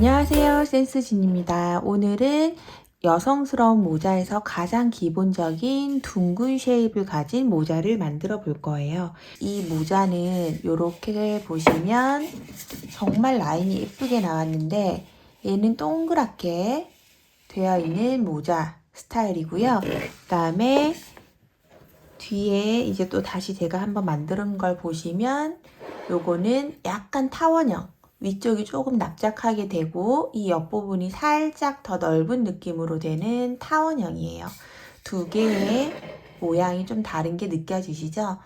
안녕하세요, 센스진입니다. 오늘은 여성스러운 모자에서 가장 기본적인 둥근 쉐입을 가진 모자를 만들어 볼 거예요. 이 모자는 이렇게 보시면 정말 라인이 예쁘게 나왔는데 얘는 동그랗게 되어 있는 모자 스타일이고요. 그 다음에 뒤에 이제 또 다시 제가 한번 만드는 걸 보시면 요거는 약간 타원형, 위쪽이 조금 납작하게 되고 이 옆부분이 살짝 더 넓은 느낌으로 되는 타원형이에요. 두 개의 모양이 좀 다른 게 느껴지시죠?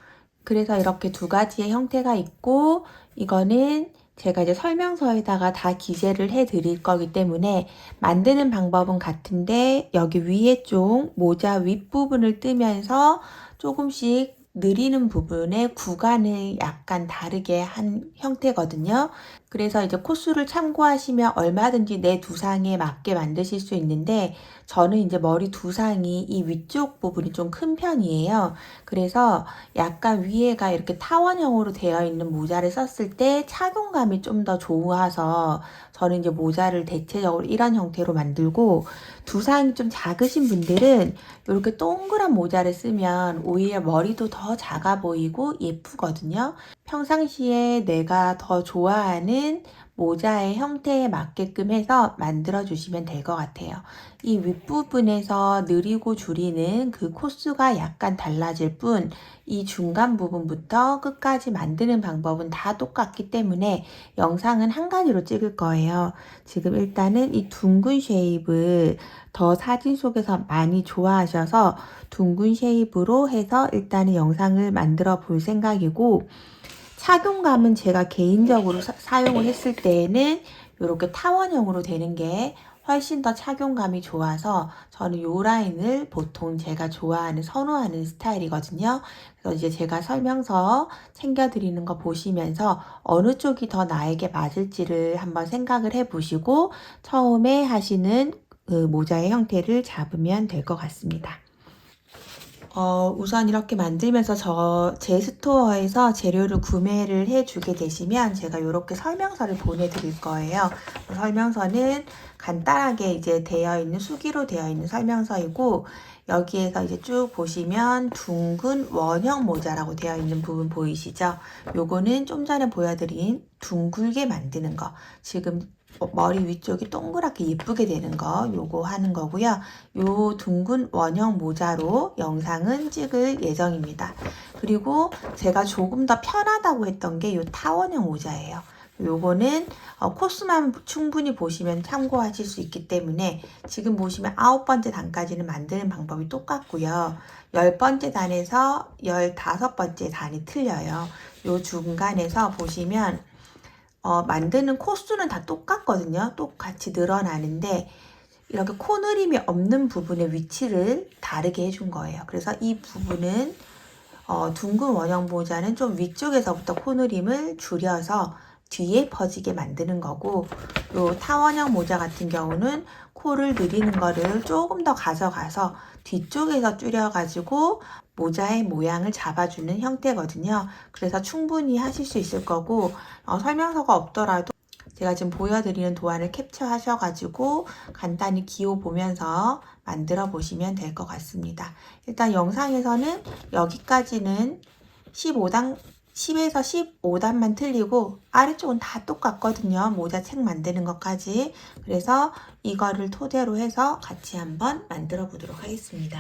그래서 이렇게 두 가지의 형태가 있고 이거는 제가 이제 설명서에다가 다 기재를 해 드릴 거기 때문에 만드는 방법은 같은데 여기 위에 쪽 모자 윗부분을 뜨면서 조금씩 느리는 부분에 구간을 약간 다르게 한 형태거든요. 그래서 이제 코스를 참고하시면 얼마든지 내 두상에 맞게 만드실 수 있는데 저는 이제 머리 두상이 이 위쪽 부분이 좀 큰 편이에요. 그래서 약간 위에가 이렇게 타원형으로 되어 있는 모자를 썼을 때 착용감이 좀 더 좋아서 저는 이제 모자를 대체적으로 이런 형태로 만들고 두상이 좀 작으신 분들은 이렇게 동그란 모자를 쓰면 오히려 머리도 더 작아 보이고 예쁘거든요. 평상시에 내가 더 좋아하는 모자의 형태에 맞게끔 해서 만들어 주시면 될 것 같아요. 이 윗부분에서 느리고 줄이는 그 코스가 약간 달라질 뿐 이 중간 부분부터 끝까지 만드는 방법은 다 똑같기 때문에 영상은 한 가지로 찍을 거예요. 지금 일단은 이 둥근 쉐입을 더 사진 속에서 많이 좋아하셔서 둥근 쉐입으로 해서 일단은 영상을 만들어 볼 생각이고 착용감은 제가 개인적으로 사용을 했을 때에는 이렇게 타원형으로 되는 게 훨씬 더 착용감이 좋아서 저는 이 라인을 보통 제가 좋아하는 선호하는 스타일이거든요. 그래서 이제 제가 설명서 챙겨드리는 거 보시면서 어느 쪽이 더 나에게 맞을지를 한번 생각을 해보시고 처음에 하시는 그 모자의 형태를 잡으면 될 것 같습니다. 우선 이렇게 만들면서 제 스토어에서 재료를 구매를 해주게 되시면 제가 이렇게 설명서를 보내드릴 거예요. 설명서는 간단하게 이제 되어 있는 수기로 되어 있는 설명서이고 여기에서 이제 쭉 보시면 둥근 원형 모자라고 되어 있는 부분 보이시죠? 요거는 좀 전에 보여드린 둥글게 만드는 거. 지금 머리 위쪽이 동그랗게 예쁘게 되는 거 요거 하는 거고요. 요 둥근 원형 모자로 영상은 찍을 예정입니다. 그리고 제가 조금 더 편하다고 했던 게 요 타원형 모자예요. 요거는 코스만 충분히 보시면 참고하실 수 있기 때문에 지금 보시면 9번째 단까지는 만드는 방법이 똑같고요. 10번째 단에서 15번째 단이 틀려요. 요 중간에서 보시면 만드는 코스는 다 똑같거든요. 똑같이 늘어나는데 이렇게 코느림이 없는 부분의 위치를 다르게 해준 거예요. 그래서 이 부분은 둥근 원형 모자는 좀 위쪽에서부터 코느림을 줄여서 뒤에 퍼지게 만드는 거고 요 타원형 모자 같은 경우는 코를 늘리는 거를 조금 더 가져가서 뒤쪽에서 줄여가지고 모자의 모양을 잡아주는 형태거든요. 그래서 충분히 하실 수 있을 거고 설명서가 없더라도 제가 지금 보여드리는 도안을 캡처하셔가지고 간단히 기호 보면서 만들어 보시면 될 것 같습니다. 일단 영상에서는 여기까지는 10에서 15단만 틀리고 아래쪽은 다 똑같거든요. 모자 책 만드는 것까지. 그래서 이거를 토대로 해서 같이 한번 만들어 보도록 하겠습니다.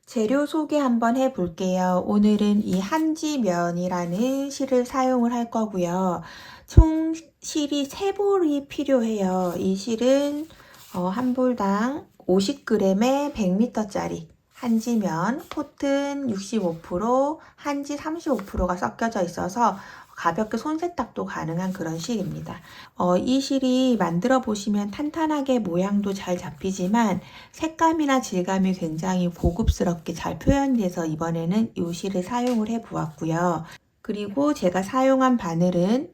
재료 소개 한번 해볼게요. 오늘은 이 한지면이라는 실을 사용을 할 거고요. 총 실이 3볼이 필요해요. 이 실은 한 볼당 50g에 100m짜리 한지면, 코튼 65%, 한지 35%가 섞여져 있어서 가볍게 손 세탁도 가능한 그런 실입니다. 이 실이 만들어 보시면 탄탄하게 모양도 잘 잡히지만 색감이나 질감이 굉장히 고급스럽게 잘 표현돼서 이번에는 이 실을 사용을 해 보았고요. 그리고 제가 사용한 바늘은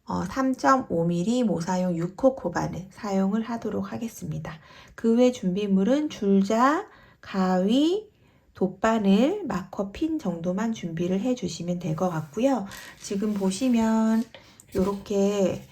3.5mm 모사용 6호 코바늘 사용을 하도록 하겠습니다. 그 외 준비물은 줄자, 가위, 돗바늘, 마커 핀 정도만 준비를 해 주시면 될 것 같고요. 지금 보시면 이렇게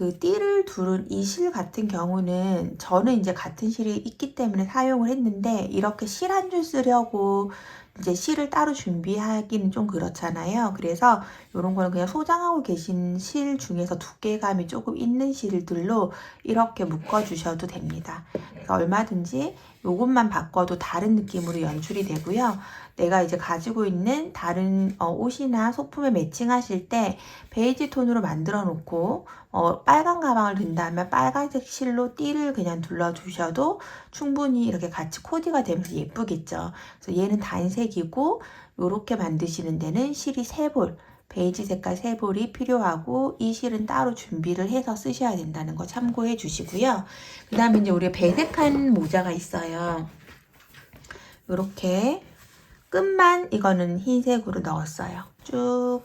그 띠를 두른 이 실 같은 경우는 저는 이제 같은 실이 있기 때문에 사용을 했는데 이렇게 실 한 줄 쓰려고 이제 실을 따로 준비하기는 좀 그렇잖아요. 그래서 이런 거는 그냥 소장하고 계신 실 중에서 두께감이 조금 있는 실들로 이렇게 묶어 주셔도 됩니다. 그래서 얼마든지 요것만 바꿔도 다른 느낌으로 연출이 되고요. 내가 이제 가지고 있는 다른 옷이나 소품에 매칭하실 때 베이지 톤으로 만들어 놓고 빨간 가방을 든다면 빨간색 실로 띠를 그냥 둘러주셔도 충분히 이렇게 같이 코디가 되면서 예쁘겠죠. 그래서 얘는 단색이고 이렇게 만드시는 데는 실이 3볼, 베이지 색깔 3볼이 필요하고 이 실은 따로 준비를 해서 쓰셔야 된다는 거 참고해 주시고요. 그 다음에 이제 우리가 배색한 모자가 있어요. 이렇게 끝만 이거는 흰색으로 넣었어요. 쭉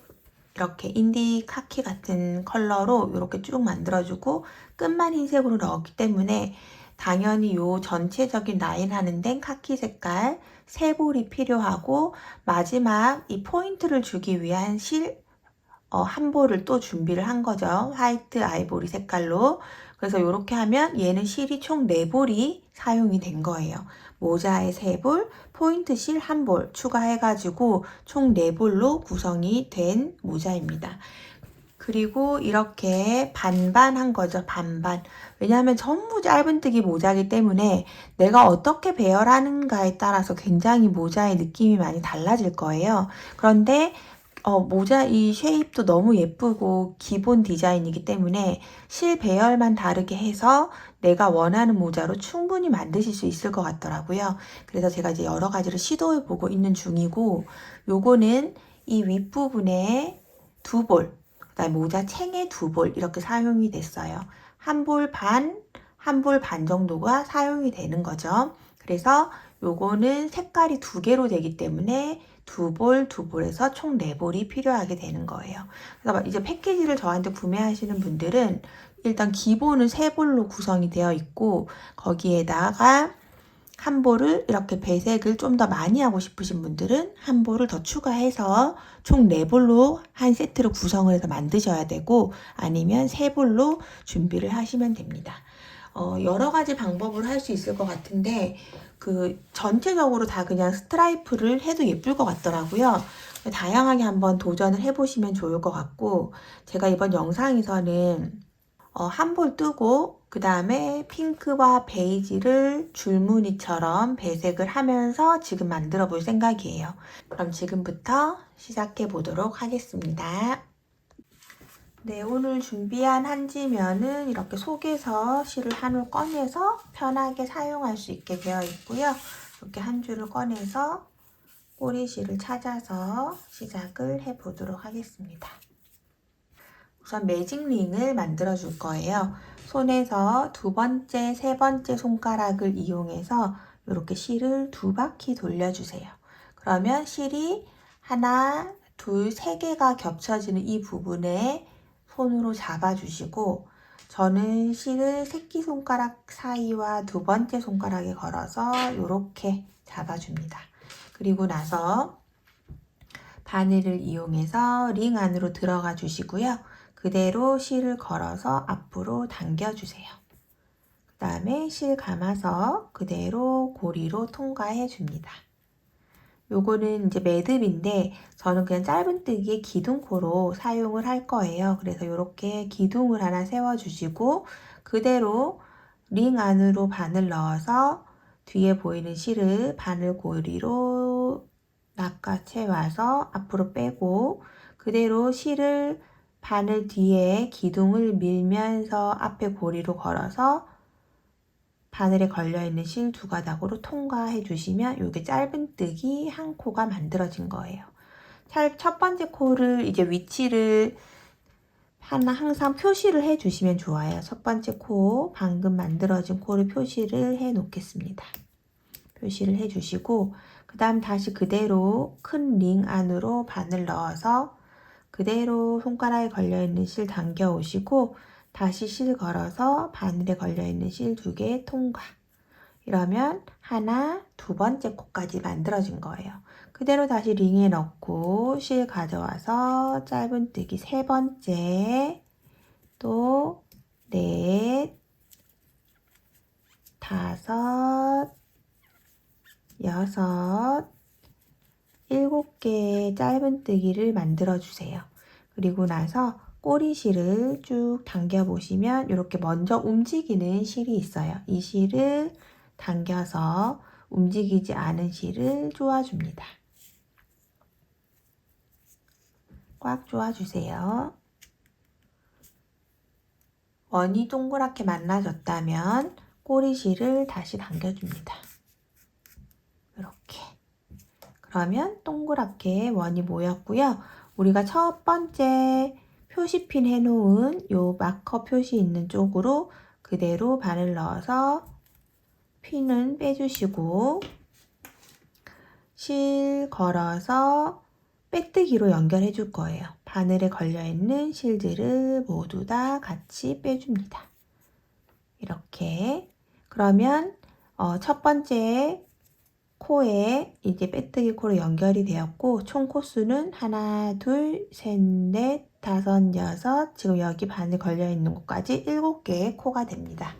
이렇게 인디 카키 같은 컬러로 이렇게 쭉 만들어주고 끝만 흰색으로 넣었기 때문에 당연히 요 전체적인 라인 하는 데는 카키 색깔 3볼이 필요하고 마지막 이 포인트를 주기 위한 실 한 볼을 또 준비를 한 거죠. 화이트 아이보리 색깔로. 그래서 이렇게 하면 얘는 실이 총 4볼이 사용이 된 거예요. 모자에 3볼, 포인트 실 1볼 추가해가지고 총 4볼로 구성이 된 모자입니다. 그리고 이렇게 반반 한 거죠. 반반. 왜냐하면 전부 짧은뜨기 모자이기 때문에 내가 어떻게 배열하는가에 따라서 굉장히 모자의 느낌이 많이 달라질 거예요. 그런데 모자 이 쉐입도 너무 예쁘고 기본 디자인이기 때문에 실 배열만 다르게 해서 내가 원하는 모자로 충분히 만드실 수 있을 것 같더라고요. 그래서 제가 이제 여러 가지를 시도해 보고 있는 중이고 요거는 이 윗부분에 2볼, 그다음에 모자 챙에 2볼 이렇게 사용이 됐어요. 1볼 반, 1볼 반 정도가 사용이 되는 거죠. 그래서 요거는 색깔이 2개로 되기 때문에 2볼, 2볼에서 총 4볼이 필요하게 되는 거예요. 그래서 이제 패키지를 저한테 구매하시는 분들은 일단 기본은 3볼로 구성이 되어 있고 거기에다가 한 볼을 이렇게 배색을 좀 더 많이 하고 싶으신 분들은 한 볼을 더 추가해서 총 4볼로 한 세트로 구성을 해서 만드셔야 되고 아니면 3볼로 준비를 하시면 됩니다. 여러 가지 방법을 할 수 있을 것 같은데 그 전체적으로 다 그냥 스트라이프를 해도 예쁠 것 같더라고요. 다양하게 한번 도전을 해보시면 좋을 것 같고 제가 이번 영상에서는 한 볼 뜨고 그 다음에 핑크와 베이지를 줄무늬처럼 배색을 하면서 지금 만들어 볼 생각이에요. 그럼 지금부터 시작해 보도록 하겠습니다. 네, 오늘 준비한 한지면은 이렇게 속에서 실을 한 올 꺼내서 편하게 사용할 수 있게 되어 있고요. 이렇게 한 줄을 꺼내서 꼬리실을 찾아서 시작을 해 보도록 하겠습니다. 우선 매직링을 만들어 줄 거예요. 손에서 2번째, 3번째 손가락을 이용해서 이렇게 실을 2바퀴 돌려주세요. 그러면 실이 하나, 둘, 3개가 겹쳐지는 이 부분에 손으로 잡아주시고 저는 실을 새끼손가락 사이와 2번째 손가락에 걸어서 이렇게 잡아줍니다. 그리고 나서 바늘을 이용해서 링 안으로 들어가 주시고요. 그대로 실을 걸어서 앞으로 당겨주세요. 그 다음에 실 감아서 그대로 고리로 통과해 줍니다. 요거는 이제 매듭인데 저는 그냥 짧은뜨기의 기둥코로 사용을 할 거예요. 그래서 이렇게 기둥을 하나 세워주시고 그대로 링 안으로 바늘 넣어서 뒤에 보이는 실을 바늘 고리로 낚아채 와서 앞으로 빼고 그대로 실을 바늘 뒤에 기둥을 밀면서 앞에 고리로 걸어서 바늘에 걸려있는 실 2가닥으로 통과해 주시면 이게 짧은뜨기 한 코가 만들어진 거예요. 첫 번째 코를 이제 위치를 항상 표시를 해 주시면 좋아요. 첫 번째 코, 방금 만들어진 코를 표시를 해 놓겠습니다. 표시를 해 주시고 그 다음 다시 그대로 큰 링 안으로 바늘 넣어서 그대로 손가락에 걸려있는 실 당겨 오시고 다시 실 걸어서 바늘에 걸려있는 실 2개 통과. 이러면 하나, 2번째 코까지 만들어진 거예요. 그대로 다시 링에 넣고 실 가져와서 짧은뜨기 3번째 또 넷, 다섯, 여섯, 7개의 짧은뜨기를 만들어주세요. 그리고 나서 꼬리실을 쭉 당겨보시면 이렇게 먼저 움직이는 실이 있어요. 이 실을 당겨서 움직이지 않은 실을 조아줍니다. 꽉 조아주세요. 원이 동그랗게 만나졌다면 꼬리실을 다시 당겨줍니다. 이렇게. 그러면 동그랗게 원이 모였고요. 우리가 첫 번째 표시핀 해놓은 요 마커 표시 있는 쪽으로 그대로 바늘 넣어서 핀은 빼주시고 실 걸어서 빼뜨기로 연결해 줄 거예요. 바늘에 걸려있는 실들을 모두 다 같이 빼줍니다. 이렇게. 그러면 첫 번째 코에 이제 빼뜨기 코로 연결이 되었고 총 코수는 하나, 둘, 셋, 넷, 다섯, 여섯, 지금 여기 바늘 걸려있는 곳까지 7개의 코가 됩니다.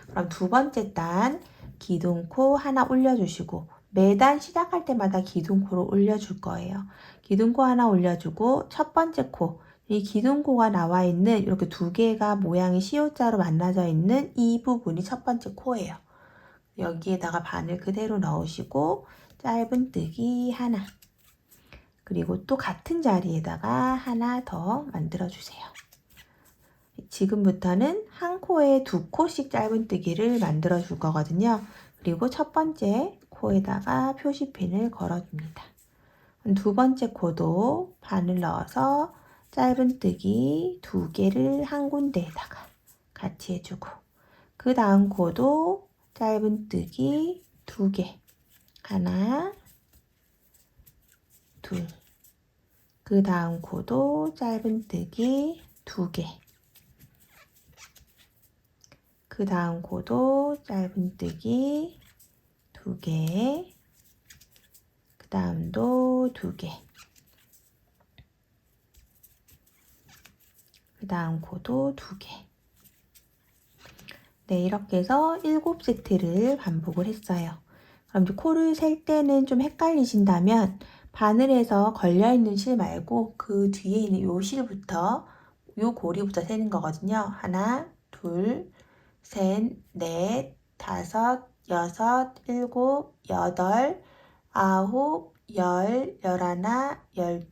그럼 두 번째 단 기둥코 하나 올려주시고 매단 시작할 때마다 기둥코를 올려줄 거예요. 기둥코 하나 올려주고 첫 번째 코, 이 기둥코가 나와 있는 이렇게 2개가 모양이 시옷자로 만나져 있는 이 부분이 첫 번째 코예요. 여기에다가 바늘 그대로 넣으시고 짧은뜨기 하나, 그리고 또 같은 자리에다가 하나 더 만들어 주세요. 지금부터는 한 코에 2코씩 짧은뜨기를 만들어 줄 거거든요. 그리고 첫 번째 코에다가 표시핀을 걸어줍니다. 두 번째 코도 바늘 넣어서 짧은뜨기 2개를 한 군데에다가 같이 해주고 그 다음 코도 짧은뜨기 2개, 하나, 둘. 그 다음 코도 짧은뜨기 2개, 그 다음 코도 짧은뜨기 2개, 그 다음도 2개, 그 다음 코도 2개. 네, 이렇게 해서 7세트를 반복을 했어요. 그럼 이제 코를 셀 때는 좀 헷갈리신다면 바늘에서 걸려있는 실 말고 그 뒤에 있는 요 실부터, 요 고리부터 세는 거거든요. 하나, 둘, 셋, 넷, 다섯, 여섯, 7, 8, 9, 10, 11, 12,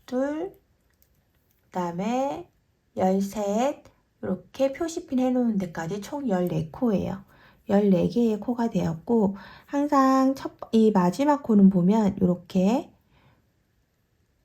그 다음에 13, 이렇게 표시핀 해놓은 데까지 총 14코예요. 14개의 코가 되었고 항상 이 마지막 코는 보면 이렇게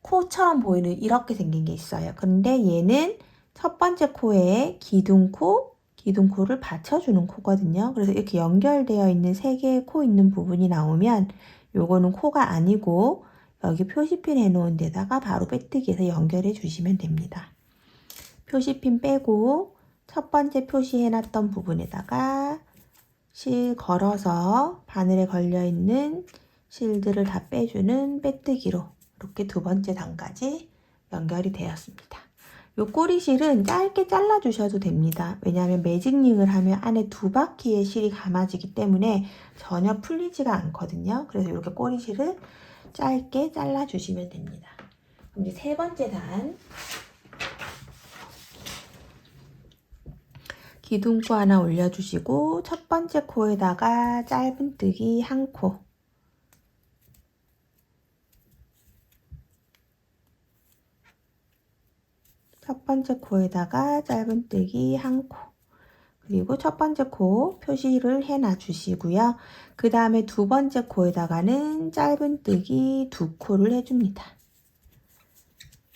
코처럼 보이는 이렇게 생긴 게 있어요. 근데 얘는 첫 번째 코에 기둥코를 받쳐주는 코거든요. 그래서 이렇게 연결되어 있는 3개의 코 있는 부분이 나오면 요거는 코가 아니고 여기 표시핀 해놓은 데다가 바로 빼뜨기해서 연결해 주시면 됩니다. 표시핀 빼고 첫 번째 표시해놨던 부분에다가 실 걸어서 바늘에 걸려있는 실들을 다 빼주는 빼뜨기로 이렇게 두 번째 단까지 연결이 되었습니다. 요 꼬리실은 짧게 잘라 주셔도 됩니다. 왜냐하면 매직링을 하면 안에 2바퀴의 실이 감아지기 때문에 전혀 풀리지가 않거든요. 그래서 이렇게 꼬리실을 짧게 잘라 주시면 됩니다. 그럼 이제 세 번째 단 기둥코 하나 올려주시고 첫 번째 코에다가 짧은뜨기 한 코, 첫 번째 코에다가 짧은뜨기 한 코, 그리고 첫 번째 코 표시를 해놔 주시고요. 그 다음에 두 번째 코에다가는 짧은뜨기 2코를 해줍니다.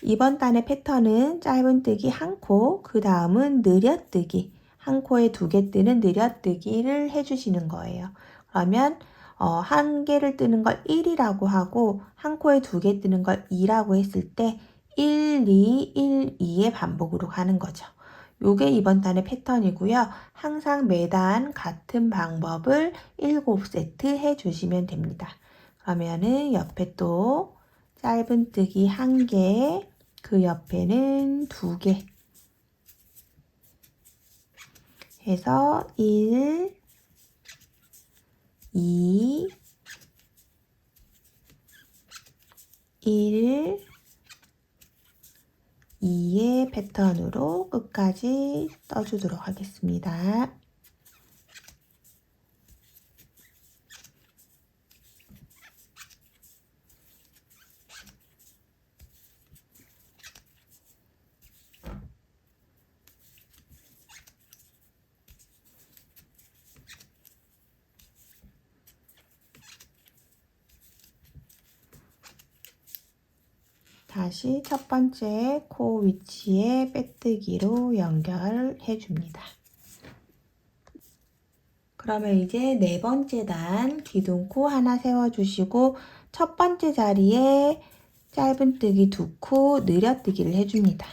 이번 단의 패턴은 짧은뜨기 한 코, 그 다음은 느려뜨기, 한 코에 2개 뜨는 느려뜨기를 해주시는 거예요. 그러면 한 개를 뜨는 걸 1이라고 하고 한 코에 2개 뜨는 걸 2라고 했을 때 1, 2, 1, 2의 반복으로 가는 거죠. 요게 이번 단의 패턴이고요. 항상 매단 같은 방법을 7세트 해주시면 됩니다. 그러면은 옆에 또 짧은뜨기 1개, 그 옆에는 2개 해서 1, 2, 1, 2의 패턴으로 끝까지 떠주도록 하겠습니다. 다시 첫 번째 코 위치에 빼뜨기로 연결해 줍니다. 그러면 이제 네 번째 단 기둥코 하나 세워주시고 첫 번째 자리에 짧은뜨기 2코 늘여뜨기를 해줍니다.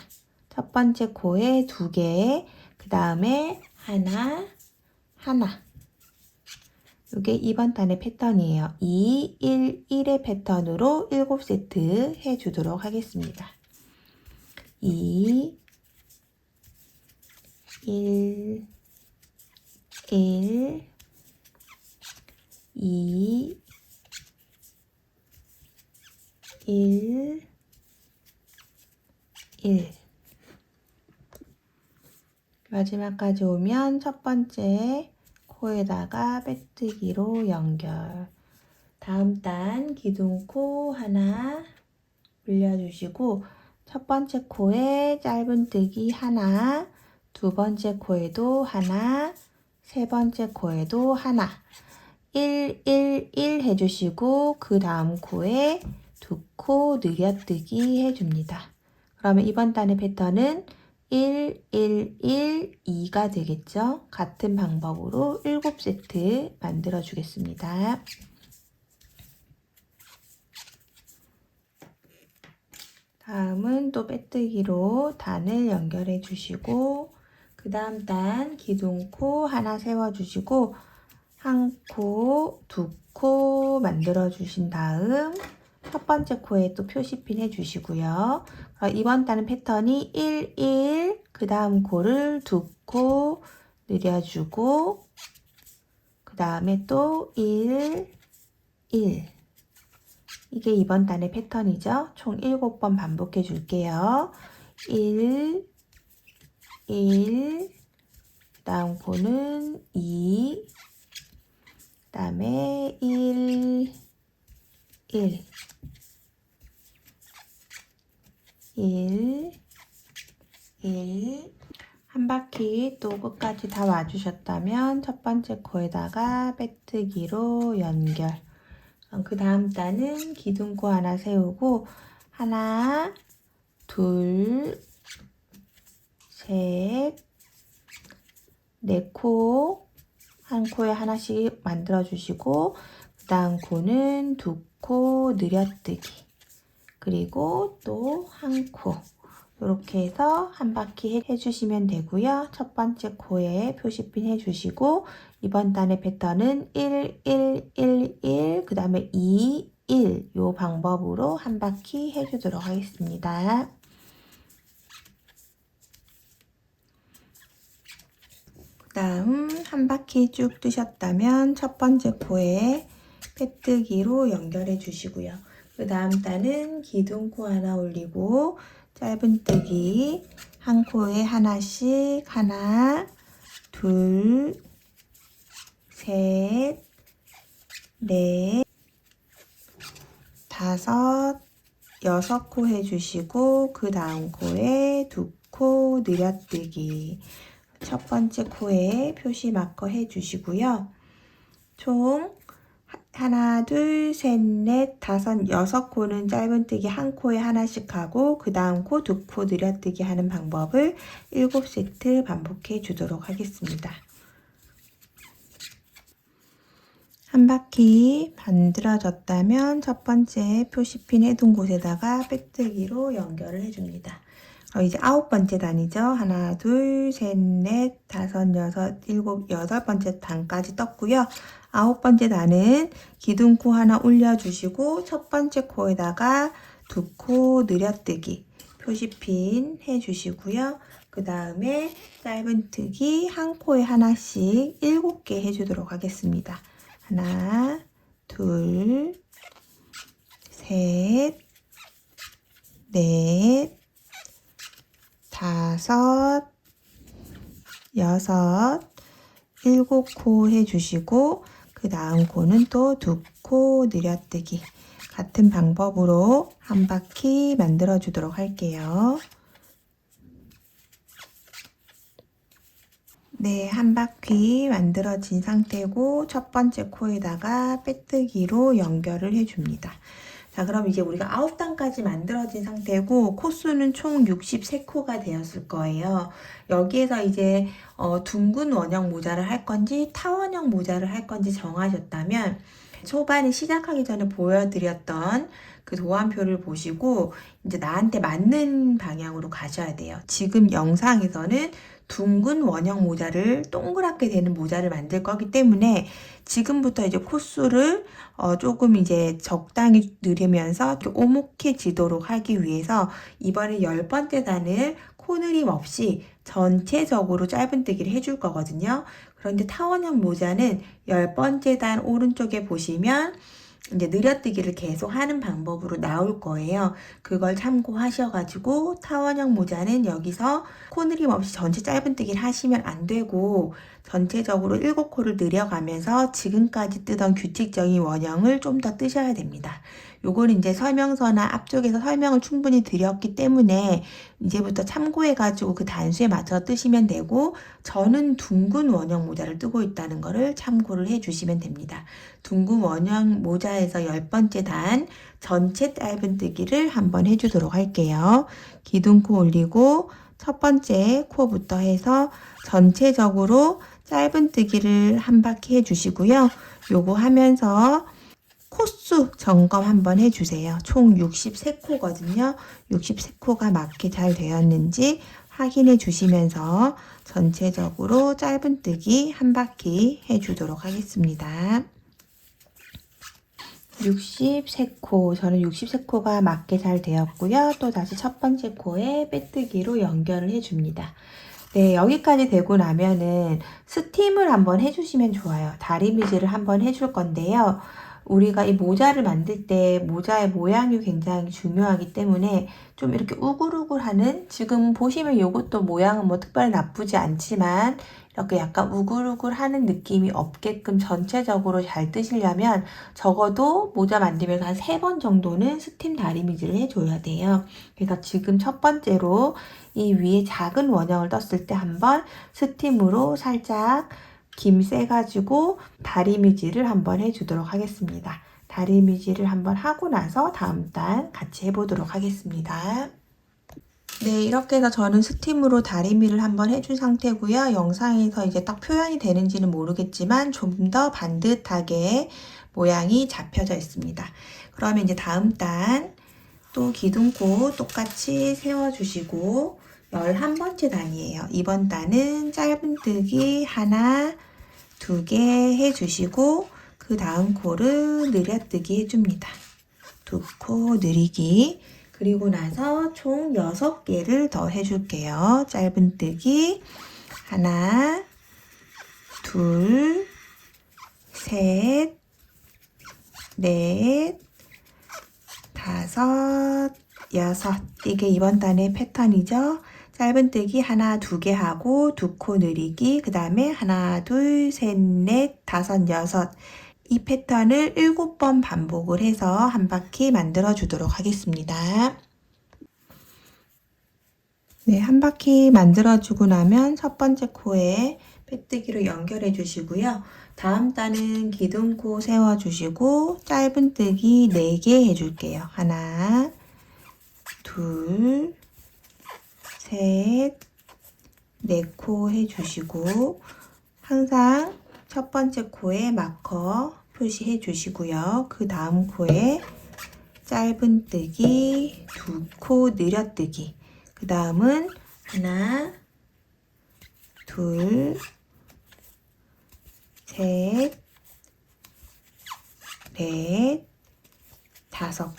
첫 번째 코에 2개, 그 다음에 하나, 하나. 이게 2번 단의 패턴이에요. 2, 1, 1의 패턴으로 7세트 해주도록 하겠습니다. 2, 1, 1, 2, 1, 1. 마지막까지 오면 첫 번째 코에다가 빼뜨기로 연결. 다음 단 기둥코 하나 올려주시고 첫 번째 코에 짧은뜨기 하나, 두 번째 코에도 하나, 세 번째 코에도 하나. 1, 1, 1 해주시고 그 다음 코에 2코 늘여뜨기 해줍니다. 그러면 이번 단의 패턴은 1, 1, 1, 2가 되겠죠? 같은 방법으로 7세트 만들어 주겠습니다. 다음은 또 빼뜨기로 단을 연결해 주시고 그 다음 단 기둥코 하나 세워 주시고 한 코, 2코 만들어 주신 다음 첫 번째 코에 또 표시핀 해주시고요. 이번 단은 패턴이 1, 1, 그 다음 코를 2코 늘여주고 그 다음에 또 1, 1. 이게 이번 단의 패턴이죠. 총 7번 반복해 줄게요. 1, 1, 그 다음 코는 2, 그 다음에 1, 1, 1, 1. 한 바퀴 또 끝까지 다 와주셨다면 첫 번째 코에다가 빼뜨기로 연결. 그 다음 단은 기둥코 하나 세우고 하나, 둘, 셋, 네 코, 한 코에 하나씩 만들어 주시고 그 다음 코는 2코 늘여뜨기, 그리고 또 한 코. 이렇게 해서 한 바퀴 해주시면 되고요. 첫 번째 코에 표시핀 해주시고 이번 단의 패턴은 1, 1, 1, 1, 그 다음에 2, 1 이 방법으로 한 바퀴 해주도록 하겠습니다. 그 다음 한 바퀴 쭉 뜨셨다면 첫 번째 코에 빼뜨기로 연결해 주시고요. 그 다음 단은 기둥코 하나 올리고 짧은뜨기 한 코에 하나씩 하나, 둘, 셋, 넷, 다섯, 6코 해주시고 그 다음 코에 2코 늘여뜨기. 첫 번째 코에 표시 마커 해주시고요. 총 하나, 둘, 셋, 넷, 다섯, 6코는 짧은뜨기 한 코에 하나씩 하고 그 다음 코 2코 늘여뜨기 하는 방법을 7세트 반복해 주도록 하겠습니다. 한 바퀴 만들어졌다면 첫 번째 표시핀 해둔 곳에다가 빼뜨기로 연결을 해줍니다. 이제 9번째 단이죠. 하나, 둘, 셋, 넷, 다섯, 여섯, 일곱, 8번째 단까지 떴고요. 9번째 단은 기둥코 하나 올려주시고 첫 번째 코에다가 2코 늘여뜨기 표시핀 해주시고요. 그 그 다음에 짧은뜨기 한 코에 하나씩 7개 해주도록 하겠습니다. 하나, 둘, 셋, 넷, 다섯, 여섯, 7코 해주시고 그 다음 코는 또 2코 늘려뜨기 같은 방법으로 한 바퀴 만들어 주도록 할게요. 네, 한 바퀴 만들어진 상태고 첫 번째 코에다가 빼뜨기로 연결을 해줍니다. 자, 그럼 이제 우리가 9단까지 만들어진 상태고 코수는 총 63코가 되었을 거예요. 여기에서 이제 둥근 원형 모자를 할 건지 타원형 모자를 할 건지 정하셨다면 초반에 시작하기 전에 보여드렸던 그 도안표를 보시고 이제 나한테 맞는 방향으로 가셔야 돼요. 지금 영상에서는 둥근 원형 모자를 동그랗게 되는 모자를 만들 거기 때문에 지금부터 이제 코수를 조금 이제 적당히 늘리면서 이렇게 오목해지도록 하기 위해서 이번에 10번째 단을 코늘임 없이 전체적으로 짧은뜨기를 해줄 거거든요. 그런데 타원형 모자는 10번째 단 오른쪽에 보시면 이제 늘려뜨기를 계속 하는 방법으로 나올 거예요. 그걸 참고하셔가지고 타원형 모자는 여기서 코늘임 없이 전체 짧은뜨기를 하시면 안 되고 전체적으로 7코를 늘려가면서 지금까지 뜨던 규칙적인 원형을 좀 더 뜨셔야 됩니다. 요거는 이제 설명서나 앞쪽에서 설명을 충분히 드렸기 때문에 이제부터 참고해가지고 그 단수에 맞춰 뜨시면 되고 저는 둥근 원형 모자를 뜨고 있다는 거를 참고를 해주시면 됩니다. 둥근 원형 모자에서 10번째 단 전체 짧은뜨기를 한번 해주도록 할게요. 기둥코 올리고 첫 번째 코부터 해서 전체적으로 짧은뜨기를 한 바퀴 해주시고요. 요거 하면서 코수 점검 한번 해주세요. 총 63코거든요. 63코가 맞게 잘 되었는지 확인해 주시면서 전체적으로 짧은뜨기 한 바퀴 해주도록 하겠습니다. 63코, 저는 63코가 맞게 잘 되었고요. 또 다시 첫 번째 코에 빼뜨기로 연결을 해줍니다. 네, 여기까지 되고 나면은 스팀을 한번 해주시면 좋아요. 다리미질을 한번 해줄 건데요. 우리가 이 모자를 만들 때 모자의 모양이 굉장히 중요하기 때문에 좀 이렇게 우글우글하는, 지금 보시면 이것도 모양은 뭐 특별히 나쁘지 않지만 이렇게 약간 우글우글하는 느낌이 없게끔 전체적으로 잘 뜨시려면 적어도 모자 만들면서 한 3번 정도는 스팀 다리미질을 해줘야 돼요. 그래서 지금 첫 번째로 이 위에 작은 원형을 떴을 때 한번 스팀으로 살짝 김 세가지고 다리미질을 한번 해주도록 하겠습니다. 다리미질을 한번 하고 나서 다음 단 같이 해보도록 하겠습니다. 네, 이렇게 해서 저는 스팀으로 다리미를 한번 해준 상태고요. 영상에서 이제 딱 표현이 되는지는 모르겠지만 좀 더 반듯하게 모양이 잡혀져 있습니다. 그러면 이제 다음 단 또 기둥코 똑같이 세워주시고 11번째 단이에요. 이번 단은 짧은뜨기 하나, 2개 해주시고 그 다음 코를 늘려뜨기 해줍니다. 2코 늘리기. 그리고 나서 총 6개를 더 해줄게요. 짧은뜨기 하나, 둘, 셋, 넷, 다섯, 여섯. 이게 이번 단의 패턴이죠. 짧은뜨기 하나, 2개 하고 2코 늘리기, 그 다음에 하나, 둘, 셋, 넷, 다섯, 여섯. 이 패턴을 7번 반복을 해서 한 바퀴 만들어 주도록 하겠습니다. 네, 한 바퀴 만들어 주고 나면 첫 번째 코에 빼뜨기로 연결해 주시고요. 다음 단은 기둥코 세워 주시고 짧은뜨기 4개 해줄게요. 하나, 둘, 셋, 4코 해주시고 항상 첫 번째 코에 마커 표시해 주시고요. 그 다음 코에 짧은뜨기 2코 늘려뜨기, 그 다음은 하나, 둘, 셋, 넷, 5코.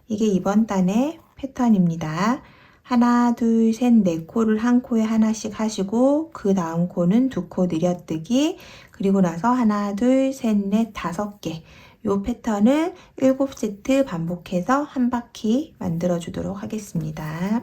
이게 이번 단의 패턴입니다. 하나, 둘, 셋, 네 코를 한 코에 하나씩 하시고 그 다음 코는 두 코 늘여뜨기, 그리고 나서 하나, 둘, 셋, 넷, 5개. 요 패턴을 7세트 반복해서 한 바퀴 만들어 주도록 하겠습니다.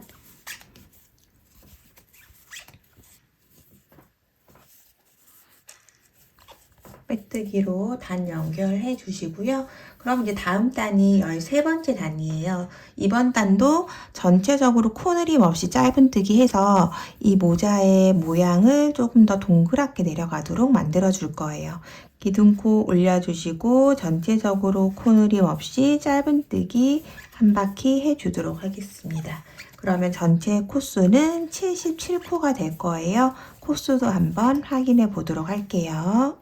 빼뜨기로 단 연결해 주시고요. 그럼 이제 다음 단이 13번째 단이에요. 이번 단도 전체적으로 코늘임 없이 짧은뜨기 해서 이 모자의 모양을 조금 더 동그랗게 내려가도록 만들어 줄 거예요. 기둥코 올려주시고 전체적으로 코늘임 없이 짧은뜨기 한 바퀴 해주도록 하겠습니다. 그러면 전체 코수는 77코가 될 거예요. 코수도 한번 확인해 보도록 할게요.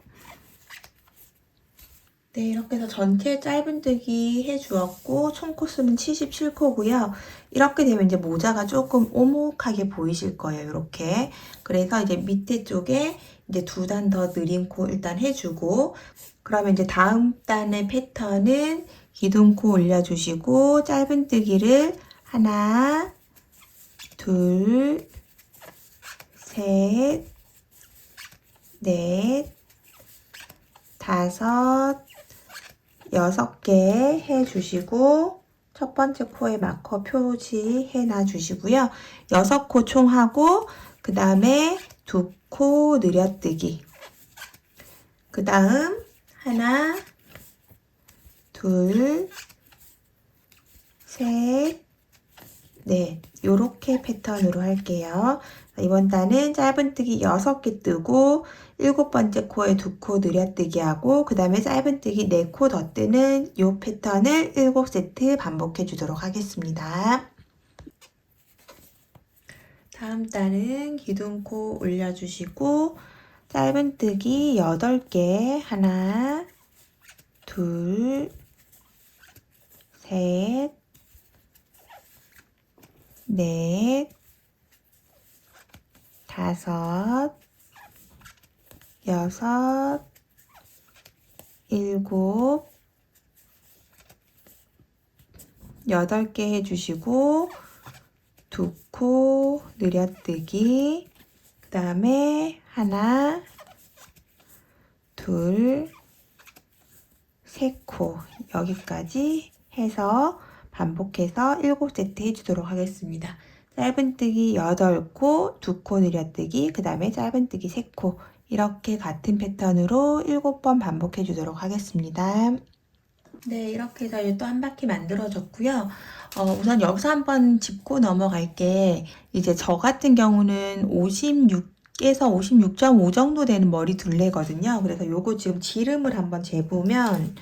네, 이렇게 해서 전체 짧은뜨기 해주었고 총 코수는 77코고요. 이렇게 되면 이제 모자가 조금 오목하게 보이실 거예요. 이렇게. 그래서 이제 밑에 쪽에 이제 2단 더 느린 코 일단 해주고, 그러면 이제 다음 단의 패턴은 기둥코 올려주시고 짧은뜨기를 하나, 둘, 셋, 넷, 5, 6개 해주시고 첫 번째 코에 마커 표시해 놔주시고요. 6코 총 하고 그 다음에 2코 늘여뜨기, 그 다음 하나, 둘, 셋, 넷, 요렇게 패턴으로 할게요. 이번 단은 짧은뜨기 6개 뜨고 7번째 코에 2코 늘여뜨기 하고 그 다음에 짧은뜨기 4코 더 뜨는 이 패턴을 7세트 반복해 주도록 하겠습니다. 다음 단은 기둥코 올려주시고 짧은뜨기 8개, 하나, 둘, 셋, 넷, 5, 6, 7, 8개 해주시고 2코 늘여뜨기, 그 다음에 하나, 둘, 3코 여기까지 해서 반복해서 7세트 해주도록 하겠습니다. 짧은뜨기 8코, 2코 늘여뜨기, 그 다음에 짧은뜨기 3코, 이렇게 같은 패턴으로 7번 반복해 주도록 하겠습니다. 네, 이렇게 해서 또 한 바퀴 만들어졌고요. 우선 여기서 한번 짚고 넘어갈게. 이제 저 같은 경우는 56에서 56.5 정도 되는 머리 둘레거든요. 그래서 요거 지금 지름을 한번 재보면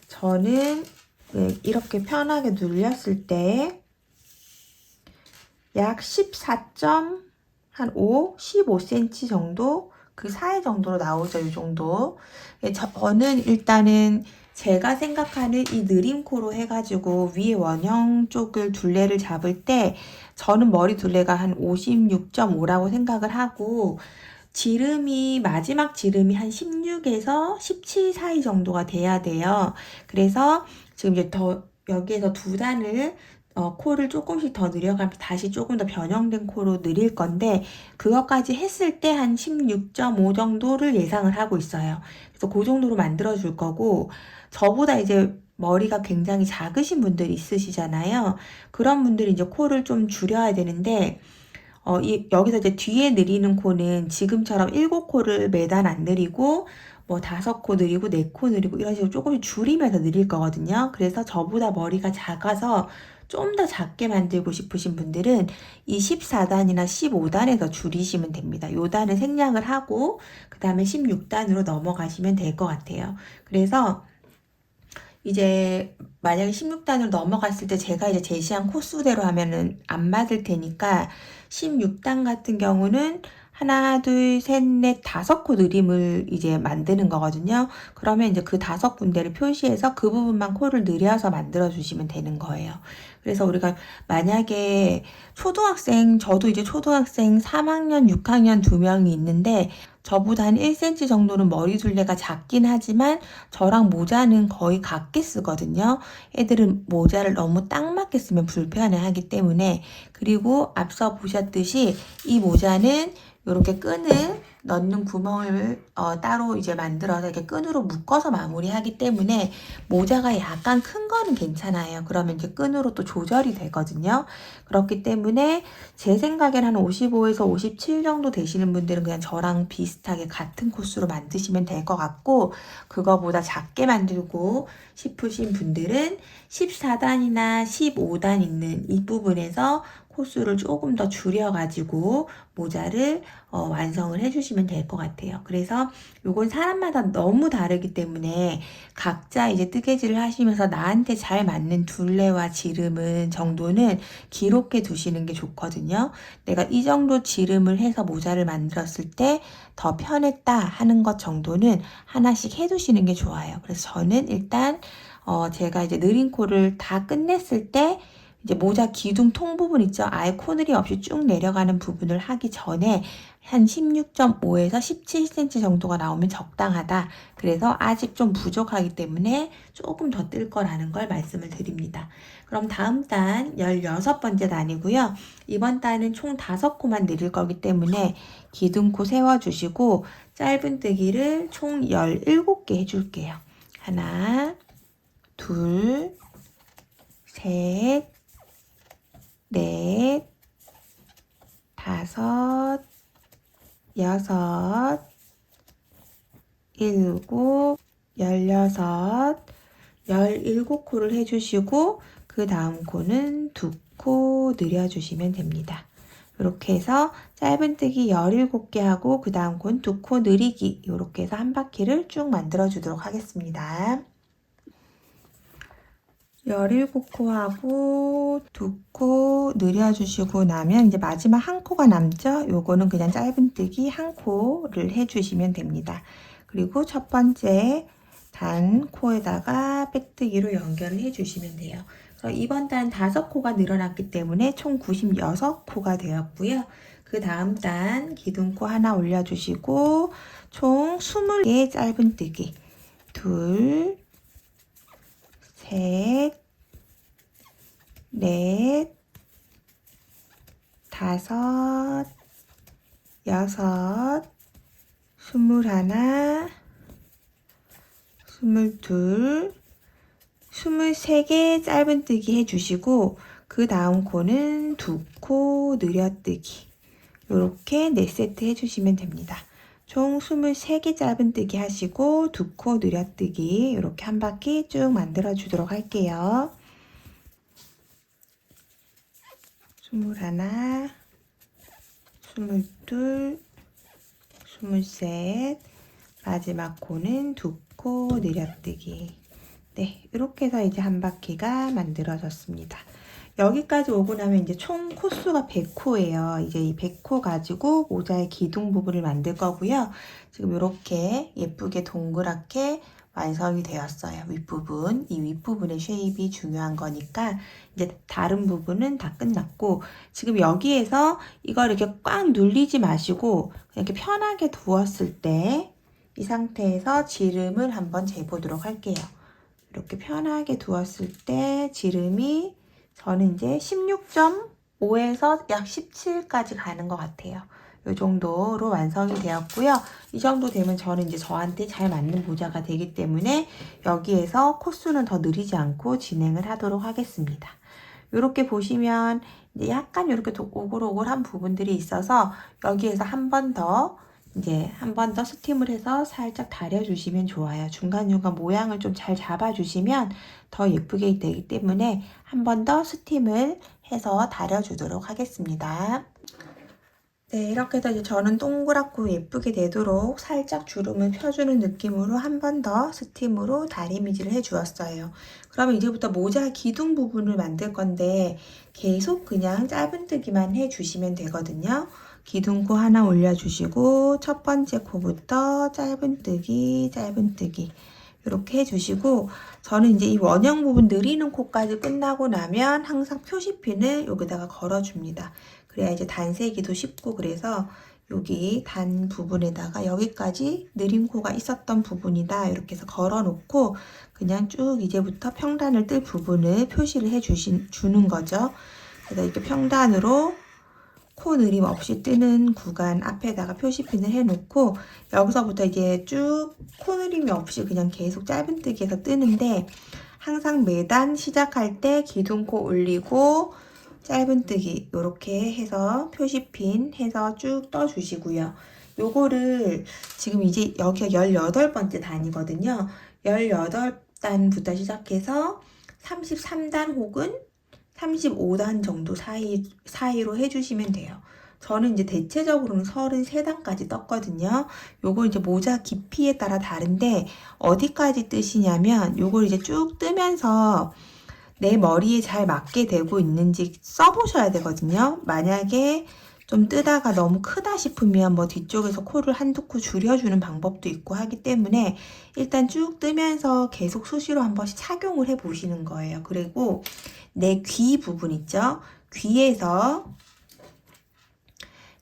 저는 이렇게 편하게 눌렸을 때 약 14.5, 15cm 정도, 그 사이 정도로 나오죠. 이 정도. 저는 일단은 제가 생각하는 이 느림코로 해가지고 위에 원형 쪽을 둘레를 잡을 때 저는 머리 둘레가 한 56.5라고 생각을 하고, 지름이 마지막 지름이 한 16에서 17 사이 정도가 돼야 돼요. 그래서 지금 이제 더 여기에서 2단을 코를 조금씩 더 늘려가면서 다시 조금 더 변형된 코로 늘릴 건데, 그것까지 했을 때 한 16.5 정도를 예상을 하고 있어요. 그래서 그 정도로 만들어 줄 거고, 저보다 이제 머리가 굉장히 작으신 분들이 있으시잖아요. 그런 분들이 이제 코를 좀 줄여야 되는데, 여기서 이제 뒤에 늘리는 코는 지금처럼 7코를 매단 안 늘리고, 뭐 5코 늘리고 4코 늘리고 이런 식으로 조금씩 줄이면서 늘릴 거거든요. 그래서 저보다 머리가 작아서 좀 더 작게 만들고 싶으신 분들은 이 14단이나 15단에서 줄이시면 됩니다. 요 단을 생략을 하고 그 다음에 16단으로 넘어가시면 될 것 같아요. 그래서 이제 만약에 16단으로 넘어갔을 때 제가 이제 제시한 코수대로 하면은 안 맞을 테니까 16단 같은 경우는 하나, 둘, 셋, 넷, 5코 느림을 이제 만드는 거거든요. 그러면 이제 그 5군데를 표시해서 그 부분만 코를 늘려서 만들어 주시면 되는 거예요. 그래서 우리가 만약에 초등학생, 저도 이제 초등학생 3학년, 6학년 2명이 있는데 저보다 한 1cm 정도는 머리 둘레가 작긴 하지만 저랑 모자는 거의 같게 쓰거든요. 애들은 모자를 너무 딱 맞게 쓰면 불편해하기 때문에. 그리고 앞서 보셨듯이 이 모자는 이렇게 끈을 넣는 구멍을 따로 이제 만들어서 이렇게 끈으로 묶어서 마무리하기 때문에 모자가 약간 큰 거는 괜찮아요. 그러면 이제 끈으로 또 조절이 되거든요. 그렇기 때문에 제 생각엔 한 55에서 57 정도 되시는 분들은 그냥 저랑 비슷하게 같은 코스로 만드시면 될 것 같고, 그거보다 작게 만들고 싶으신 분들은 14단이나 15단 있는 이 부분에서 코스를 조금 더 줄여가지고 모자를 완성을 해주시면 될 것 같아요. 그래서 요건 사람마다 너무 다르기 때문에 각자 이제 뜨개질을 하시면서 나한테 잘 맞는 둘레와 지름은 정도는 기록해 두시는 게 좋거든요. 내가 이 정도 지름을 해서 모자를 만들었을 때 더 편했다 하는 것 정도는 하나씩 해두시는 게 좋아요. 그래서 저는 일단 제가 이제 느린 코를 다 끝냈을 때 이제 모자 기둥 통 부분 있죠? 아예 코늘이 없이 쭉 내려가는 부분을 하기 전에 한 16.5에서 17cm 정도가 나오면 적당하다. 그래서 아직 좀 부족하기 때문에 조금 더 뜰 거라는 걸 말씀을 드립니다. 그럼 다음 단 16번째 단이고요. 이번 단은 총 5코만 늘릴 거기 때문에 기둥코 세워주시고 짧은뜨기를 총 17개 해줄게요. 하나, 둘, 셋, 넷, 다섯, 여섯, 일곱, 16, 17코를 해주시고 그 다음 코는 2코 늘려주시면 됩니다. 이렇게 해서 짧은뜨기 17개 하고 그 다음 코는 2코 늘리기, 이렇게 해서 한 바퀴를 쭉 만들어 주도록 하겠습니다. 17코 하고 2코 늘려주시고 나면 이제 마지막 한 코가 남죠? 요거는 그냥 짧은뜨기 한 코를 해주시면 됩니다. 그리고 첫 번째 단 코에다가 백뜨기로 연결을 해주시면 돼요. 이번 단 5코가 늘어났기 때문에 총 96코가 되었고요. 그 다음 단 기둥코 하나 올려주시고 총 20개 짧은뜨기, 둘, 셋, 넷, 다섯, 여섯, 21, 22, 23개 짧은뜨기 해주시고 그 다음 코는 2코 늘려뜨기, 이렇게 4세트 해주시면 됩니다. 총 23개 짧은뜨기 하시고 2코 늘려뜨기 이렇게 한 바퀴 쭉 만들어 주도록 할게요. 21, 22, 23, 마지막 코는 2코 늘려뜨기. 네, 이렇게 해서 이제 한 바퀴가 만들어졌습니다. 여기까지 오고 나면 이제 총 코수가 100코예요. 이제 이 100코 가지고 모자의 기둥 부분을 만들 거고요. 지금 이렇게 예쁘게 동그랗게 완성이 되었어요. 윗부분, 이 윗부분의 쉐입이 중요한 거니까 이제 다른 부분은 다 끝났고, 지금 여기에서 이걸 이렇게 꽉 눌리지 마시고 그냥 이렇게 편하게 두었을 때 이 상태에서 지름을 한번 재보도록 할게요. 이렇게 편하게 두었을 때 지름이 저는 이제 16.5에서 약 17까지 가는 것 같아요. 이 정도로 완성이 되었고요. 이 정도 되면 저는 이제 저한테 잘 맞는 모자가 되기 때문에 여기에서 코수는 더 느리지 않고 진행을 하도록 하겠습니다. 이렇게 보시면 이제 약간 이렇게 오글오글한 부분들이 있어서 여기에서 한 번 더 스팀을 해서 살짝 다려주시면 좋아요. 중간중간 모양을 좀 잘 잡아주시면 더 예쁘게 되기 때문에 한 번 더 스팀을 해서 다려주도록 하겠습니다. 네, 이렇게 해서 이제 저는 동그랗고 예쁘게 되도록 살짝 주름을 펴주는 느낌으로 한 번 더 스팀으로 다리미질을 해주었어요. 그러면 이제부터 모자 기둥 부분을 만들 건데 계속 그냥 짧은뜨기만 해주시면 되거든요. 기둥코 하나 올려주시고 첫 번째 코부터 짧은뜨기, 짧은뜨기 이렇게 해주시고, 저는 이제 이 원형 부분 느리는 코까지 끝나고 나면 항상 표시핀을 여기다가 걸어줍니다. 그래야 이제 단세기도 쉽고, 그래서 여기 단 부분에다가 여기까지 느린 코가 있었던 부분이다 이렇게 해서 걸어 놓고 그냥 쭉 이제부터 평단을 뜰 부분을 표시를 주는 거죠. 그래서 이렇게 평단으로 코 느림 없이 뜨는 구간 앞에다가 표시핀을 해놓고 여기서부터 이제 쭉 코 느림이 없이 그냥 계속 짧은뜨기에서 뜨는데 항상 매단 시작할 때 기둥코 올리고 짧은뜨기 이렇게 해서 표시핀 해서 쭉 떠주시고요. 요거를 지금 이제 여기가 18번째 단이거든요. 18단부터 시작해서 33단 혹은 35단 정도 사이로 해주시면 돼요. 저는 이제 대체적으로는 33단까지 떴거든요. 요걸 이제 모자 깊이에 따라 다른데 어디까지 뜨시냐면 요걸 이제 쭉 뜨면서 내 머리에 잘 맞게 되고 있는지 써보셔야 되거든요. 만약에 좀 뜨다가 너무 크다 싶으면 뭐 뒤쪽에서 코를 한두 코 줄여주는 방법도 있고 하기 때문에 일단 쭉 뜨면서 계속 수시로 한 번씩 착용을 해 보시는 거예요. 그리고 내 귀 부분 있죠? 귀에서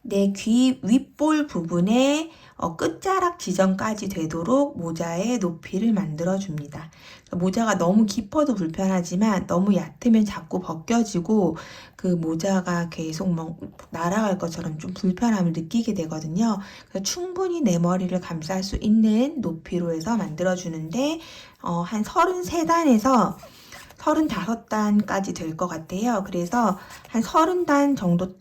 내 귀 윗볼 부분에 끝자락 지점까지 되도록 모자의 높이를 만들어 줍니다. 모자가 너무 깊어도 불편하지만 너무 얕으면 자꾸 벗겨지고 그 모자가 계속 막 날아갈 것처럼 좀 불편함을 느끼게 되거든요. 그래서 충분히 내 머리를 감쌀 수 있는 높이로 해서 만들어 주는데 한 33단에서 35단까지 될 것 같아요. 그래서 한 30단 정도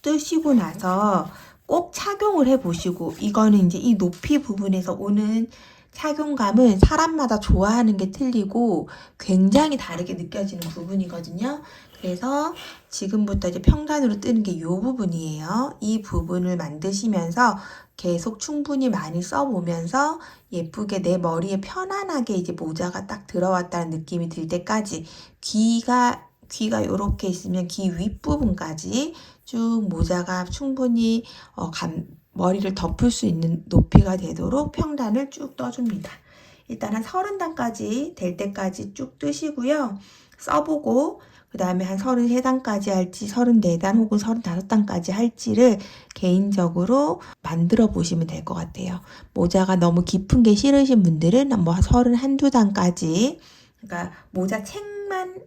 뜨시고 나서 꼭 착용을 해 보시고 이거는 이제 이 높이 부분에서 오는 착용감은 사람마다 좋아하는 게 틀리고 굉장히 다르게 느껴지는 부분이거든요. 그래서 지금부터 이제 평단으로 뜨는 게 이 부분이에요. 이 부분을 만드시면서 계속 충분히 많이 써보면서 예쁘게 내 머리에 편안하게 이제 모자가 딱 들어왔다는 느낌이 들 때까지 귀가 이렇게 있으면 귀 윗부분까지 쭉 모자가 충분히 머리를 덮을 수 있는 높이가 되도록 평단을 쭉 떠줍니다. 일단 한 30단까지 될 때까지 쭉 뜨시고요. 써보고 그 다음에 한 33단까지 할지 34단 혹은 35단까지 할지를 개인적으로 만들어 보시면 될 것 같아요. 모자가 너무 깊은 게 싫으신 분들은 뭐 31~2단까지 그러니까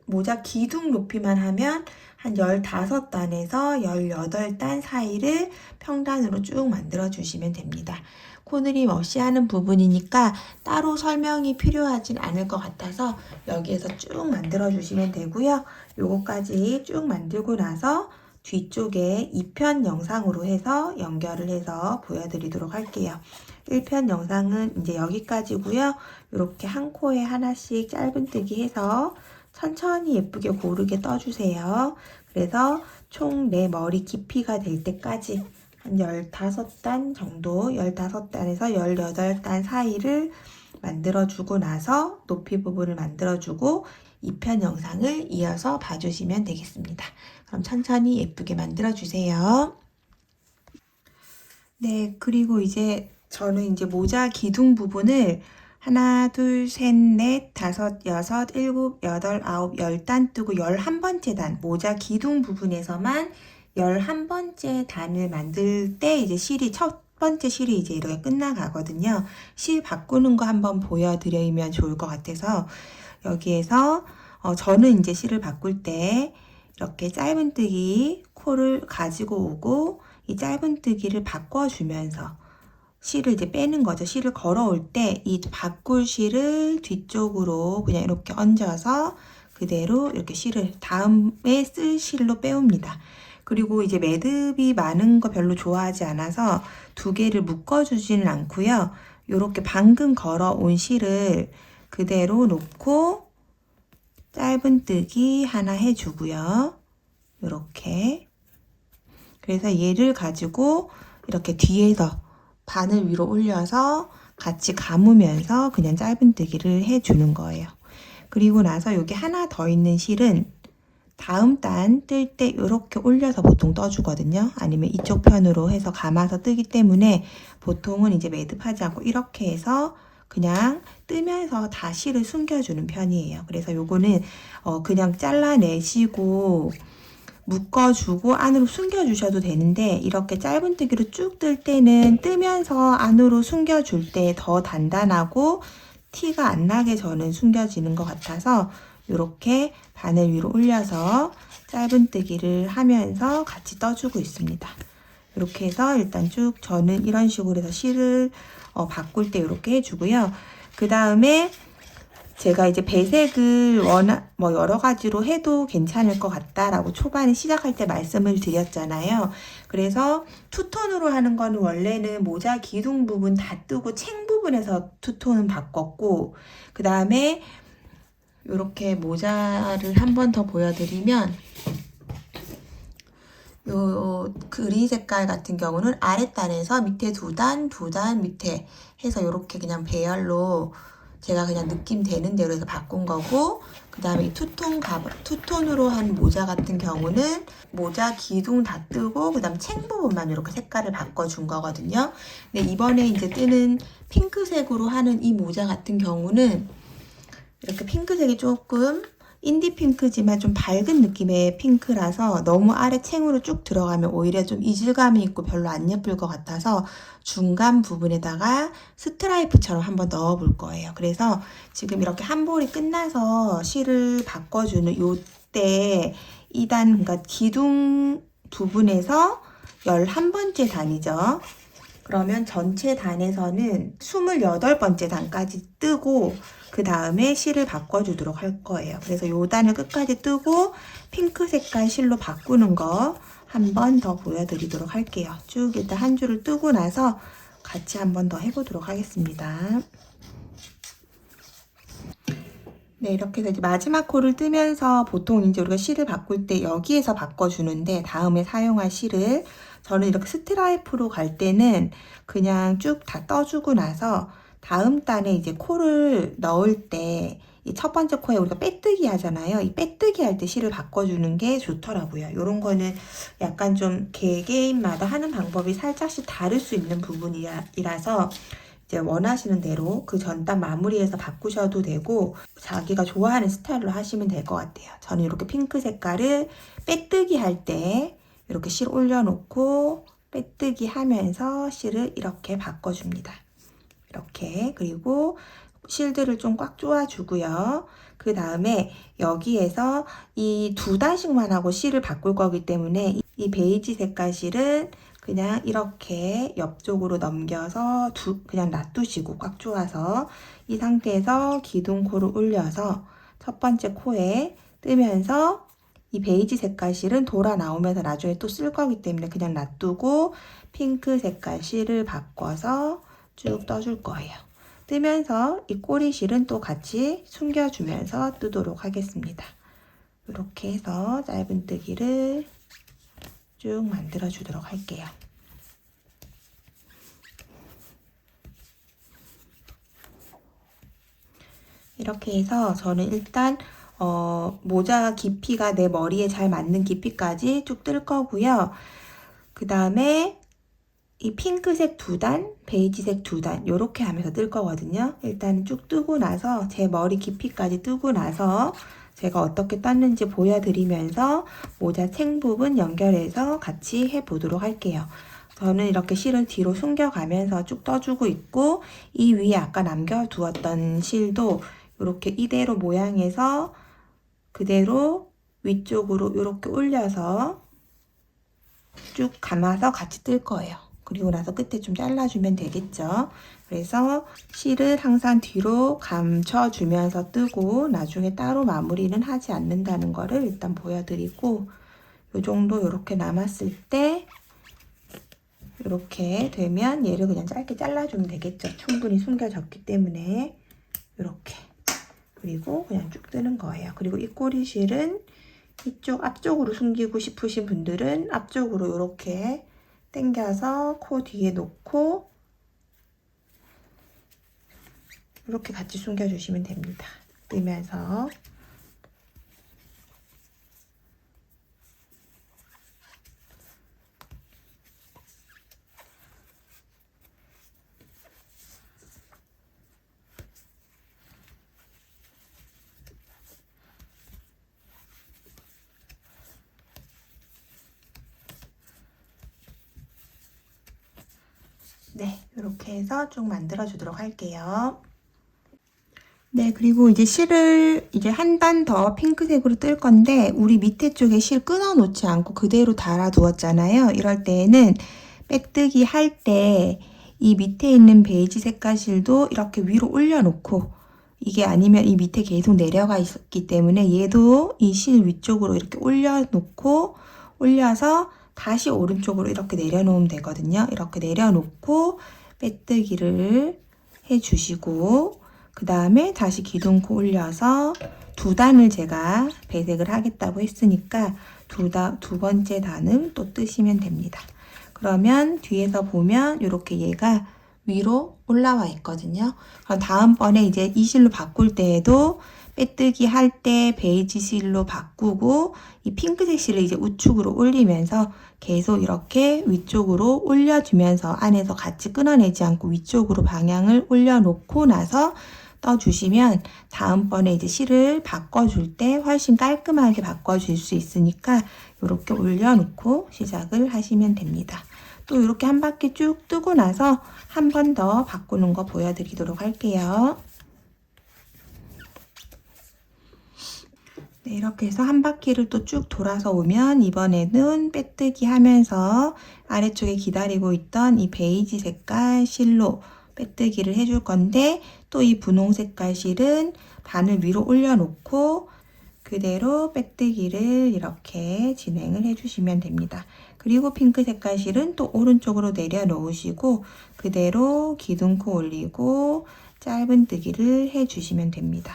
모자 기둥 높이만 하면 한 15단에서 18단 사이를 평단으로 쭉 만들어 주시면 됩니다. 코느림 없이 하는 부분이니까 따로 설명이 필요하진 않을 것 같아서 여기에서 쭉 만들어 주시면 되고요. 요거까지 쭉 만들고 나서 뒤쪽에 2편 영상으로 해서 연결을 해서 보여드리도록 할게요. 1편 영상은 이제 여기까지고요. 이렇게 한 코에 하나씩 짧은뜨기 해서 천천히 예쁘게 고르게 떠주세요. 그래서 총 내 머리 깊이가 될 때까지 한 15단 정도, 15단에서 18단 사이를 만들어주고 나서 높이 부분을 만들어주고 2편 영상을 이어서 봐주시면 되겠습니다. 그럼 천천히 예쁘게 만들어주세요. 네, 그리고 이제 저는 이제 모자 기둥 부분을 하나, 둘, 셋, 넷, 다섯, 여섯, 일곱, 여덟, 아홉, 10단 뜨고 11번째 단, 모자 기둥 부분에서만 11번째 단을 만들 때 이제 첫 번째 실이 이제 이렇게 끝나가거든요. 실 바꾸는 거 한번 보여드리면 좋을 것 같아서 여기에서 저는 이제 실을 바꿀 때 이렇게 짧은뜨기 코를 가지고 오고 이 짧은뜨기를 바꿔주면서 실을 이제 빼는 거죠. 실을 걸어올 때 이 바꿀 실을 뒤쪽으로 그냥 이렇게 얹어서 그대로 이렇게 실을 다음에 쓸 실로 빼옵니다. 그리고 이제 매듭이 많은 거 별로 좋아하지 않아서 두 개를 묶어주지는 않고요. 이렇게 방금 걸어온 실을 그대로 놓고 짧은뜨기 하나 해주고요. 이렇게. 그래서 얘를 가지고 이렇게 뒤에서 바늘 위로 올려서 같이 감으면서 그냥 짧은뜨기를 해주는 거예요. 그리고 나서 여기 하나 더 있는 실은 다음 단 뜰 때 이렇게 올려서 보통 떠주거든요. 아니면 이쪽 편으로 해서 감아서 뜨기 때문에 보통은 이제 매듭하지 않고 이렇게 해서 그냥 뜨면서 다 실을 숨겨주는 편이에요. 그래서 요거는 그냥 잘라내시고 묶어주고 안으로 숨겨주셔도 되는데 이렇게 짧은뜨기로 쭉 뜰 때는 뜨면서 안으로 숨겨줄 때 더 단단하고 티가 안 나게 저는 숨겨지는 것 같아서 이렇게 바늘 위로 올려서 짧은뜨기를 하면서 같이 떠주고 있습니다. 이렇게 해서 일단 쭉 저는 이런 식으로 해서 실을 바꿀 때 이렇게 해주고요. 그 다음에 제가 이제 배색을 여러 가지로 해도 괜찮을 것 같다라고 초반에 시작할 때 말씀을 드렸잖아요. 그래서 투톤으로 하는 거는 원래는 모자 기둥 부분 다 뜨고 챙 부분에서 투톤은 바꿨고, 그 다음에 이렇게 모자를 한 번 더 보여드리면, 요 그린 색깔 같은 경우는 아랫단에서 밑에 두 단 밑에 해서 이렇게 그냥 배열로 제가 그냥 느낌 되는 대로 해서 바꾼 거고, 그 다음에 이 투톤으로 한 모자 같은 경우는 모자 기둥 다 뜨고 그 다음 챙 부분만 이렇게 색깔을 바꿔준 거거든요. 근데 이번에 이제 뜨는 핑크색으로 하는 이 모자 같은 경우는 이렇게 핑크색이 조금 인디 핑크지만 좀 밝은 느낌의 핑크라서 너무 아래 챙으로 쭉 들어가면 오히려 좀 이질감이 있고 별로 안 예쁠 것 같아서 중간 부분에다가 스트라이프처럼 한번 넣어 볼 거예요. 그래서 지금 이렇게 한 볼이 끝나서 실을 바꿔주는 요때 2단, 그러니까 기둥 부분에서 11번째 단이죠. 그러면 전체 단에서는 28번째 단까지 뜨고 그 다음에 실을 바꿔주도록 할 거예요. 그래서 요 단을 끝까지 뜨고 핑크 색깔 실로 바꾸는 거 한 번 더 보여드리도록 할게요. 쭉 일단 한 줄을 뜨고 나서 같이 한 번 더 해보도록 하겠습니다. 네, 이렇게 해서 이제 마지막 코를 뜨면서 보통 이제 우리가 실을 바꿀 때 여기에서 바꿔주는데 다음에 사용할 실을 저는 이렇게 스트라이프로 갈 때는 그냥 쭉 다 떠주고 나서 다음 단에 이제 코를 넣을 때 이 첫 번째 코에 우리가 빼뜨기 하잖아요. 이 빼뜨기 할 때 실을 바꿔주는 게 좋더라고요. 이런 거는 약간 좀 개개인마다 하는 방법이 살짝씩 다를 수 있는 부분이라서 이제 원하시는 대로 그 전단 마무리해서 바꾸셔도 되고 자기가 좋아하는 스타일로 하시면 될 것 같아요. 저는 이렇게 핑크 색깔을 빼뜨기 할 때 이렇게 실 올려놓고 빼뜨기 하면서 실을 이렇게 바꿔줍니다. 이렇게. 그리고 실들을 좀 꽉 조아주고요. 그 다음에 여기에서 이 2단씩만 하고 실을 바꿀 거기 때문에 이 베이지 색깔 실은 그냥 이렇게 옆쪽으로 넘겨서 그냥 놔두시고 꽉 조아서 이 상태에서 기둥코를 올려서 첫 번째 코에 뜨면서 이 베이지 색깔 실은 돌아 나오면서 나중에 또 쓸 거기 때문에 그냥 놔두고 핑크 색깔 실을 바꿔서 쭉 떠줄 거예요. 뜨면서 이 꼬리 실은 또 같이 숨겨주면서 뜨도록 하겠습니다. 이렇게 해서 짧은뜨기를 쭉 만들어 주도록 할게요. 이렇게 해서 저는 일단 모자 깊이가 내 머리에 잘 맞는 깊이까지 쭉 뜰 거고요. 그 다음에 이 핑크색 2단, 베이지색 2단 이렇게 하면서 뜰 거거든요. 일단 쭉 뜨고 나서 제 머리 깊이까지 뜨고 나서 제가 어떻게 떴는지 보여드리면서 모자 챙 부분 연결해서 같이 해보도록 할게요. 저는 이렇게 실을 뒤로 숨겨가면서 쭉 떠주고 있고 이 위에 아까 남겨두었던 실도 이렇게 이대로 모양에서 그대로 위쪽으로 이렇게 올려서 쭉 감아서 같이 뜰 거예요. 그리고 나서 끝에 좀 잘라주면 되겠죠. 그래서 실을 항상 뒤로 감춰주면서 뜨고 나중에 따로 마무리는 하지 않는다는 거를 일단 보여드리고 이 정도 이렇게 남았을 때 이렇게 되면 얘를 그냥 짧게 잘라주면 되겠죠. 충분히 숨겨졌기 때문에 이렇게. 그리고 그냥 쭉 뜨는 거예요. 그리고 이 꼬리실은 이쪽 앞쪽으로 숨기고 싶으신 분들은 앞쪽으로 이렇게 당겨서 코 뒤에 놓고 이렇게 같이 숨겨주시면 됩니다. 뜨면서 네, 이렇게 해서 쭉 만들어 주도록 할게요. 네, 그리고 이제 실을 이제 한 단 더 핑크색으로 뜰 건데 우리 밑에 쪽에 실 끊어 놓지 않고 그대로 달아 두었잖아요. 이럴 때에는 빼뜨기 할 때 이 밑에 있는 베이지 색깔 실도 이렇게 위로 올려놓고, 이게 아니면 이 밑에 계속 내려가 있기 때문에 얘도 이 실 위쪽으로 이렇게 올려놓고 올려서 다시 오른쪽으로 이렇게 내려놓으면 되거든요. 이렇게 내려놓고 빼뜨기를 해주시고, 그 다음에 다시 기둥코 올려서 두 단을 제가 배색을 하겠다고 했으니까 두 번째 단을 또 뜨시면 됩니다. 그러면 뒤에서 보면 이렇게 얘가 위로 올라와 있거든요. 그럼 다음번에 이제 이 실로 바꿀 때에도 빼뜨기 할 때 베이지 실로 바꾸고 이 핑크색 실을 이제 우측으로 올리면서 계속 이렇게 위쪽으로 올려주면서 안에서 같이 끊어내지 않고 위쪽으로 방향을 올려놓고 나서 떠주시면 다음번에 이제 실을 바꿔줄 때 훨씬 깔끔하게 바꿔줄 수 있으니까 이렇게 올려놓고 시작을 하시면 됩니다. 또 이렇게 한 바퀴 쭉 뜨고 나서 한 번 더 바꾸는 거 보여드리도록 할게요. 네, 이렇게 해서 한 바퀴를 또 쭉 돌아서 오면 이번에는 빼뜨기 하면서 아래쪽에 기다리고 있던 이 베이지 색깔 실로 빼뜨기를 해줄 건데, 또 이 분홍 색깔 실은 반을 위로 올려놓고 그대로 빼뜨기를 이렇게 진행을 해주시면 됩니다. 그리고 핑크 색깔 실은 또 오른쪽으로 내려놓으시고 그대로 기둥코 올리고 짧은뜨기를 해주시면 됩니다.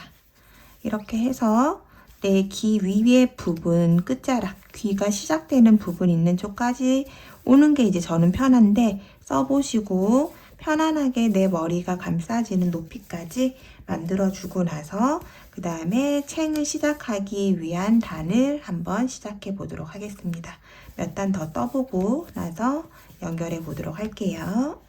이렇게 해서 내 귀 위에 부분 끝자락, 귀가 시작되는 부분 있는 쪽까지 오는 게 이제 저는 편한데, 써보시고 편안하게 내 머리가 감싸지는 높이까지 만들어주고 나서 그 다음에 챙을 시작하기 위한 단을 한번 시작해 보도록 하겠습니다. 몇 단 더 떠보고 나서 연결해 보도록 할게요.